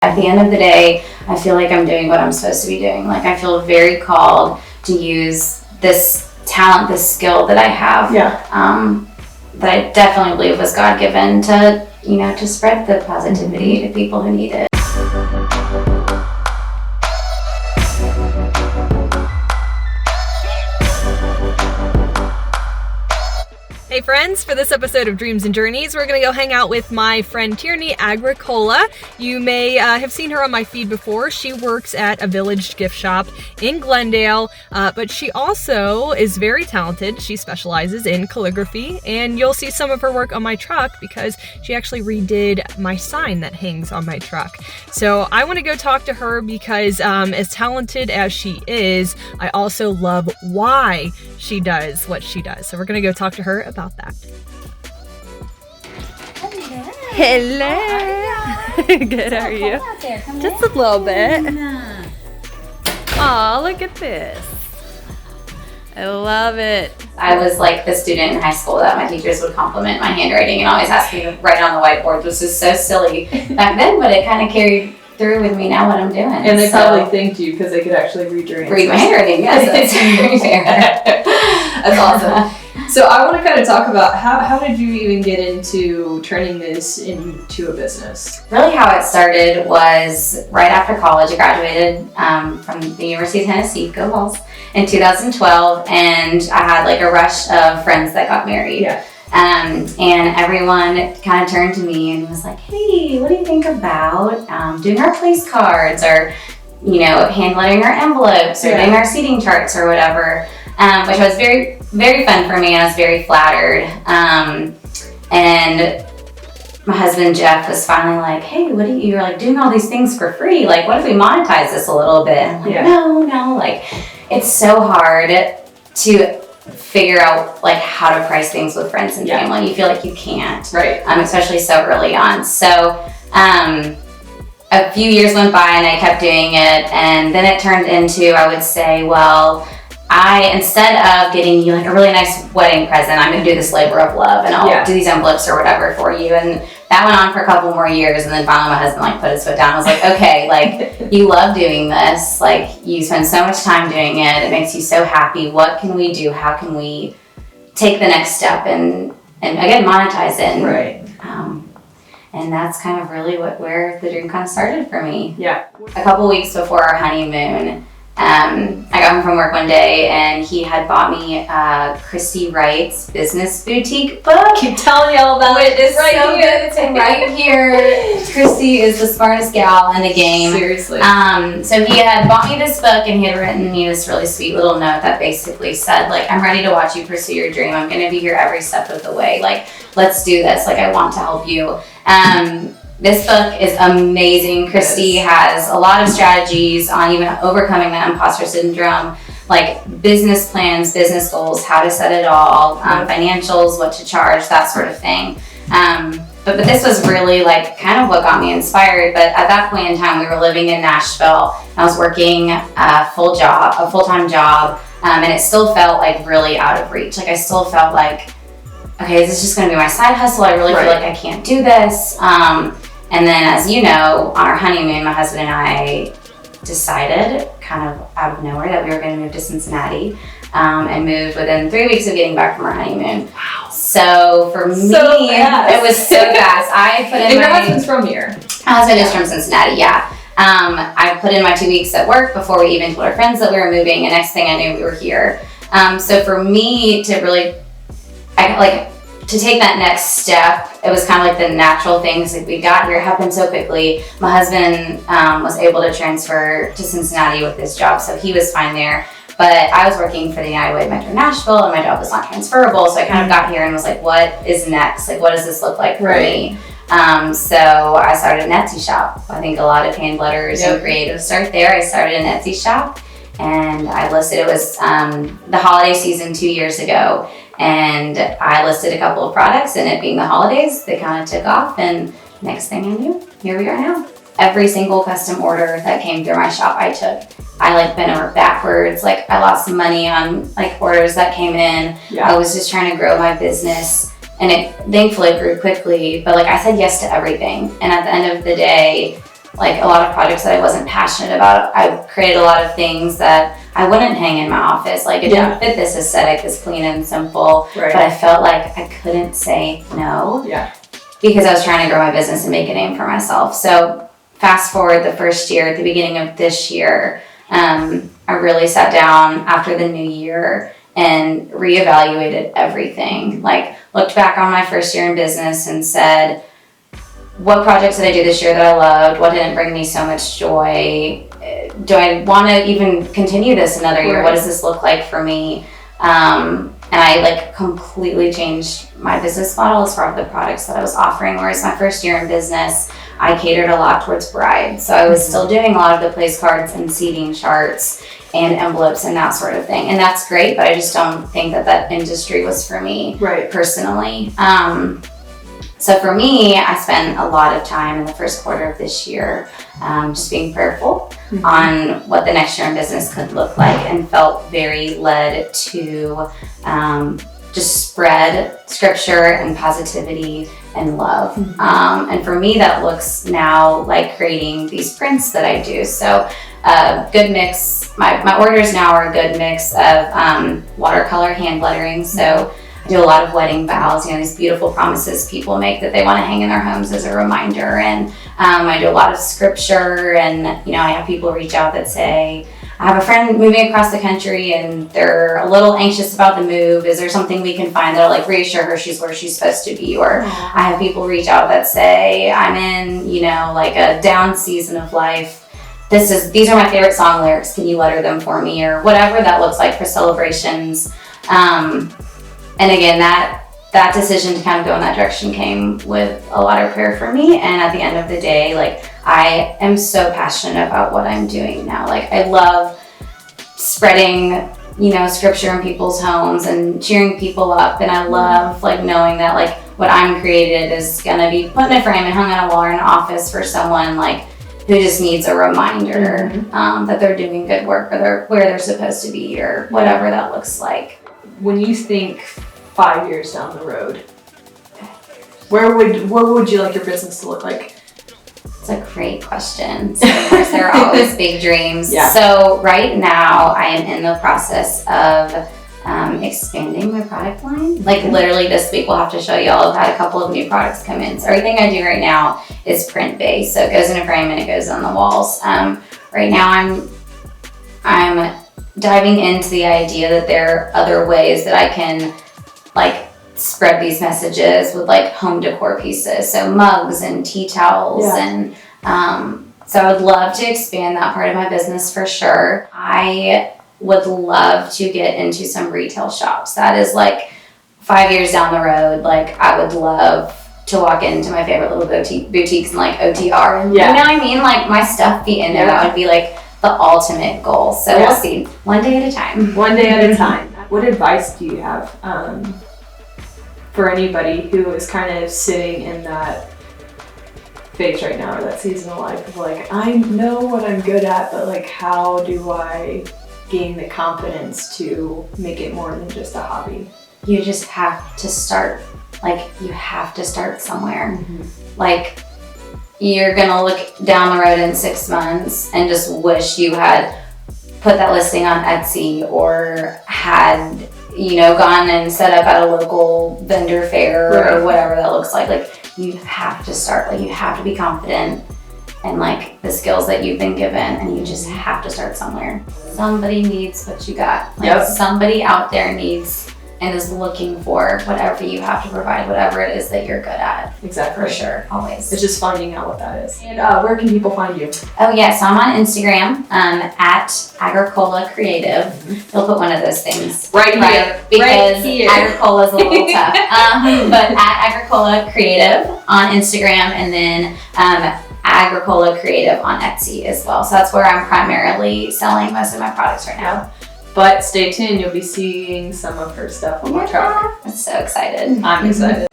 At the end of the day, I feel like I'm doing what I'm supposed to be doing. Like, I feel very called to use this talent, this skill that I have, that I definitely believe was God-given to, to spread the positivity to people who need it. Hey friends, for this episode of Dreams and Journeys, we're going to go hang out with my friend Tierney Agricola. You may have seen her on my feed before. She works at a village gift shop in Glendale, but she also is very talented. She specializes in calligraphy, and you'll see some of her work on my truck because she actually redid my sign that hangs on my truck. So I want to go talk to her because as talented as she is, I also love why she does what she does. So we're going to go talk to her about that. Hello. Good, how are you? Just a little bit. Aw, look at this. I love it. I was like the student in high school that my teachers would compliment my handwriting and always ask me to write on the whiteboard, which is so silly back then, but it kind of carried through with me now what I'm doing. And they probably thanked you because they could actually read your answers. Read my handwriting, yes, that's very fair. That's awesome. So I want to kind of talk about how did you even get into turning this into a business? Really how it started was right after college. I graduated from the University of Tennessee, go Vols, in 2012, and I had like a rush of friends that got married. Yeah. And everyone kind of turned to me and was like, hey, what do you think about doing our place cards or, hand lettering our envelopes or doing our seating charts or whatever, which was very, very fun for me. I was very flattered. And my husband, Jeff, was finally like, hey, you're like doing all these things for free. Like, what if we monetize this a little bit? I'm like, no, like it's so hard to figure out like how to price things with friends and family. You feel like you can't, right? Especially so early on. So a few years went by and I kept doing it, and then it turned into, I would say, well, instead of getting you like a really nice wedding present, I'm going to do this labor of love and I'll do these envelopes or whatever for you. And that went on for a couple more years. And then finally my husband like put his foot down. I was like, okay, like you love doing this. Like you spend so much time doing it. It makes you so happy. What can we do? How can we take the next step and again, monetize it? Right. And that's kind of really where the dream kind of started for me. Yeah. A couple weeks before our honeymoon, I got home from work one day and he had bought me Christy Wright's Business Boutique book. Keep telling y'all about it. It's right so here. It's right here. Christy is the smartest gal in the game. Seriously. So he had bought me this book and he had written me this really sweet little note that basically said, like, I'm ready to watch you pursue your dream. I'm going to be here every step of the way. Like, let's do this. Like, I want to help you. This book is amazing. Christy has a lot of strategies on even overcoming that imposter syndrome, like business plans, business goals, how to set it all, financials, what to charge, that sort of thing. But this was really like kind of what got me inspired. But at that point in time, we were living in Nashville. I was working a full-time job, and it still felt like really out of reach. Like I still felt like, okay, is this just going to be my side hustle? I really feel like I can't do this. And then, as you know, on our honeymoon, my husband and I decided kind of out of nowhere that we were going to move to Cincinnati and moved within 3 weeks of getting back from our honeymoon. Wow. So for me, it was so fast. And your husband's from here? My husband is from Cincinnati, yeah. I put in my 2 weeks at work before we even told our friends that we were moving, and next thing I knew, we were here. So for me to really, to take that next step, it was kind of like the natural things. Like we got here, it happened so quickly. My husband was able to transfer to Cincinnati with his job, so he was fine there. But I was working for the United Way Metro Nashville, and my job was not transferable. So I kind of got here and was like, what is next? Like, what does this look like for me? So I started an Etsy shop. I think a lot of hand letters and creatives start there. I started an Etsy shop, and I listed, it was the holiday season 2 years ago. And I listed a couple of products, and it being the holidays, they kind of took off, and next thing I knew, here we are now. Every single custom order that came through my shop, I took. I bent over backwards, I lost some money on orders that came in. I was just trying to grow my business, and it thankfully grew quickly, but I said yes to everything. And at the end of the day, like a lot of projects that I wasn't passionate about. I created a lot of things that I wouldn't hang in my office. Like, it didn't fit this aesthetic, this clean and simple. Right. But I felt like I couldn't say no. Yeah. Because I was trying to grow my business and make a name for myself. So fast forward the first year, at the beginning of this year, I really sat down after the new year and reevaluated everything. Like, looked back on my first year in business and said, what projects did I do this year that I loved? What didn't bring me so much joy? Do I want to even continue this another year? Right. What does this look like for me? And I like completely changed my business model as far as the products that I was offering. Whereas my first year in business, I catered a lot towards brides. So I was still doing a lot of the place cards and seating charts and envelopes and that sort of thing. And that's great, but I just don't think that that industry was for me personally. So for me, I spent a lot of time in the first quarter of this year just being prayerful on what the next year in business could look like, and felt very led to just spread scripture and positivity and love. And for me, that looks now like creating these prints that I do. So good mix, my orders now are a good mix of watercolor hand lettering. So I do a lot of wedding vows, these beautiful promises people make that they want to hang in their homes as a reminder. And I do a lot of scripture, and I have people reach out that say, I have a friend moving across the country and they're a little anxious about the move. Is there something we can find that'll like reassure her she's where she's supposed to be? Or I have people reach out that say, I'm in, like a down season of life. These are my favorite song lyrics. Can you letter them for me? Or whatever that looks like for celebrations. And again, that decision to kind of go in that direction came with a lot of prayer for me. And at the end of the day, like, I am so passionate about what I'm doing now. Like, I love spreading, scripture in people's homes and cheering people up. And I love like knowing that like what I'm created is gonna be put in a frame and hung on a wall or in an office for someone like who just needs a reminder that they're doing good work, or where they're supposed to be, or whatever that looks like. When you think 5 years down the road, where would you like your business to look like? It's a great question. So of course, there are always big dreams. Yeah. So right now, I am in the process of expanding my product line. Like literally this week, we'll have to show you all. I've had a couple of new products come in. So everything I do right now is print based. So it goes in a frame and it goes on the walls. Right now, I'm diving into the idea that there are other ways that I can like spread these messages with like home decor pieces, so mugs and tea towels. And so I would love to expand that part of my business for sure. I would love to get into some retail shops. That is like 5 years down the road. Like, I would love to walk into my favorite little boutiques and like OTR and you know what I mean, like my stuff be in there. That would be like the ultimate goal. So we'll see, one day at a time. One day at a time. What advice do you have for anybody who is kind of sitting in that phase right now, or that season of life of like, I know what I'm good at, but like, how do I gain the confidence to make it more than just a hobby? You just have to start. Like, you have to start somewhere. Like, you're gonna look down the road in 6 months and just wish you had put that listing on Etsy, or had gone and set up at a local vendor fair or whatever that looks like. Like, you have to start. Like, you have to be confident in like the skills that you've been given, and you just have to start somewhere. Somebody needs what you got. Like, somebody out there needs and is looking for whatever you have to provide, whatever it is that you're good at. Exactly. For sure, always. It's just finding out what that is. And where can people find you? Oh yeah, so I'm on Instagram at Agricola Creative. You'll put one of those things right here, because Agricola is a little tough. But at Agricola Creative on Instagram, and then Agricola Creative on Etsy as well. So that's where I'm primarily selling most of my products right now. But stay tuned, you'll be seeing some of her stuff on my truck. I'm so excited. I'm excited.